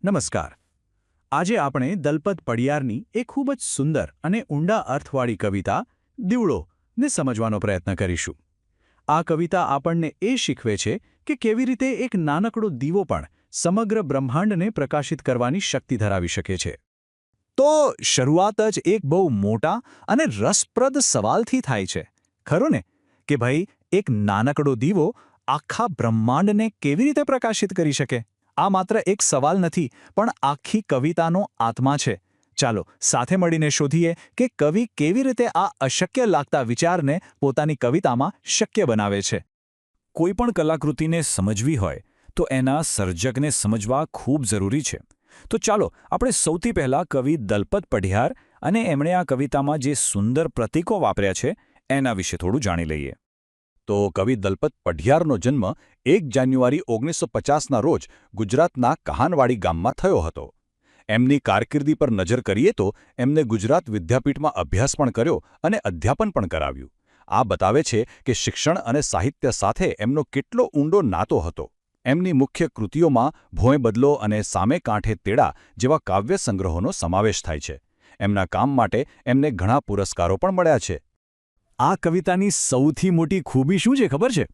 નમસ્કાર. આજે આપણે દલપત પડિયારની એક ખૂબ જ સુંદર અને ઊંડા અર્થવાળી કવિતા દીવડો ને સમજવાનો પ્રયત્ન કરીશું. આ કવિતા આપણને એ શીખવે છે કે કેવી રીતે એક નાનકડો દીવો પણ સમગ્ર બ્રહ્માંડને પ્રકાશિત કરવાની શક્તિ ધરાવી શકે છે. તો શરૂઆત જ એક બહુ મોટા અને રસપ્રદ સવાલથી થાય છે, ખરું ને? કે ભાઈ, એક નાનકડો દીવો આખા બ્રહ્માંડને કેવી રીતે પ્રકાશિત કરી શકે? આ માત્ર એક સવાલ નથી, પણ આખી કવિતાનો આત્મા છે. ચાલો સાથે મળીને શોધીએ કે કવિ કેવી રીતે આ અશક્ય લાગતા વિચારને પોતાની કવિતામાં શક્ય બનાવે છે. કોઈ પણ કલાકૃતિને સમજવી હોય તો એના સર્જકને સમજવા ખૂબ જરૂરી છે. તો ચાલો આપણે સૌથી પહેલા કવિ દલપત પઢિયાર અને એમણે આ કવિતામાં જે સુંદર પ્રતીકો વાપર્યા છે એના વિશે થોડું જાણી લઈએ. તો કવિ દલપત પઢિયારનો જન્મ 1 જાન્યુઆરી 1950ના રોજ ગુજરાતના કહાનવાડી ગામમાં થયો હતો. એમની કારકિર્દી પર નજર કરીએ તો એમને ગુજરાત વિદ્યાપીઠમાં અભ્યાસ પણ કર્યો અને અધ્યાપન પણ કરાવ્યું. આ બતાવે છે કે શિક્ષણ અને સાહિત્ય સાથે એમનો કેટલો ઊંડો નાતો હતો. એમની મુખ્ય કૃતિઓમાં ભોંય બદલો અને સામે કાંઠે તેડા જેવા કાવ્ય સંગ્રહોનો સમાવેશ થાય છે. એમના કામ માટે એમને ઘણા પુરસ્કારો પણ મળ્યા છે. આ કવિતાની સૌથી મોટી ખૂબી શું છે ખબર છે?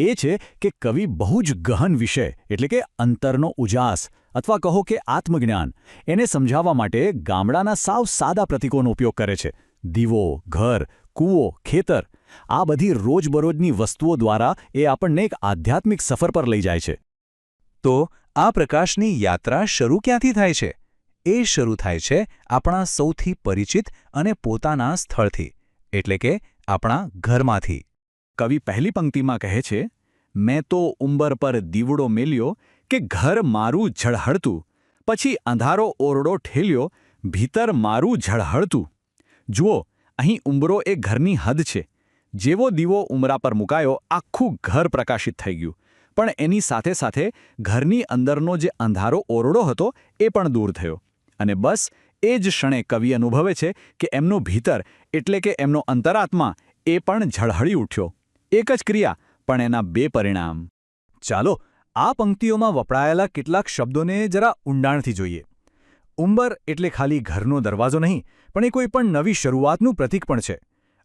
એ છે કે કવિ બહુ જ ગહન વિષય એટલે કે અંતરનો ઉજાસ અથવા કહો કે આત્મજ્ઞાન એને સમજાવવા માટે ગામડાના સાવ સાદા પ્રતીકોનો ઉપયોગ કરે છે. દીવો, ઘર, કૂવો, ખેતર આ બધી રોજબરોજની વસ્તુઓ દ્વારા એ આપણને એક આધ્યાત્મિક સફર પર લઈ જાય છે. તો આ પ્રકાશની યાત્રા શરૂ ક્યાંથી થાય છે? એ શરૂ થાય છે આપણા સૌથી પરિચિત અને પોતાના સ્થળથી, એટલે કે આપણા ઘરમાંથી. કવિ પહેલી પંક્તિમાં કહે છે, મેં તો ઉંબર પર દીવડો મેલ્યો કે ઘર મારું ઝળહળતું, પછી અંધારો ઓરડો ઠેલ્યો, ભીતર મારું ઝળહળતું. જુઓ, અહીં ઉંબરો એ ઘરની હદ છે. જેવો દીવો ઉંબરા પર મુકાયો આખું ઘર પ્રકાશિત થઈ ગયું. પણ એની સાથે સાથે ઘરની અંદરનો જે અંધારો ઓરડો હતો એ પણ દૂર થયો. અને બસ એ જ ક્ષણે કવિ અનુભવે છે કે એમનો ભીતર એટલે કે એમનો અંતરાત્મા એ પણ ઝળહળી ઉઠ્યો. એક જ ક્રિયા, પણ એના 2 પરિણામ. ચાલો આ પંક્તિઓમાં વપરાયેલા કેટલાક શબ્દોને જરા ઊંડાણથી જોઈએ. ઉંબર એટલે ખાલી ઘરનો દરવાજો નહીં, પણ એ કોઈ પણ નવી શરૂઆતનું પ્રતીક પણ છે.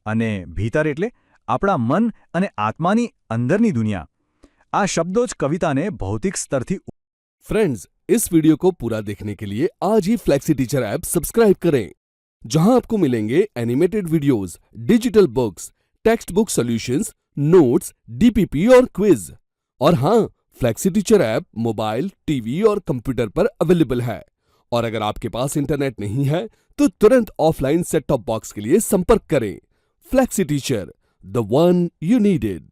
અને ભીતર એટલે આપણા મન અને આત્માની અંદરની દુનિયા. આ શબ્દો જ કવિતાને ભૌતિક સ્તરથી फ्रेंड्स, इस वीडियो को पूरा देखने के लिए आज ही फ्लेक्सी टीचर ऐप सब्सक्राइब करें, जहां आपको मिलेंगे animated videos, digital books, text book solutions, notes, DPP और क्विज. और हाँ, flexi teacher app mobile, TV और कंप्यूटर पर अवेलेबल है. और अगर आपके पास इंटरनेट नहीं है तो तुरंत ऑफलाइन सेट टॉप बॉक्स के लिए संपर्क करें. Flexi teacher, the one you needed.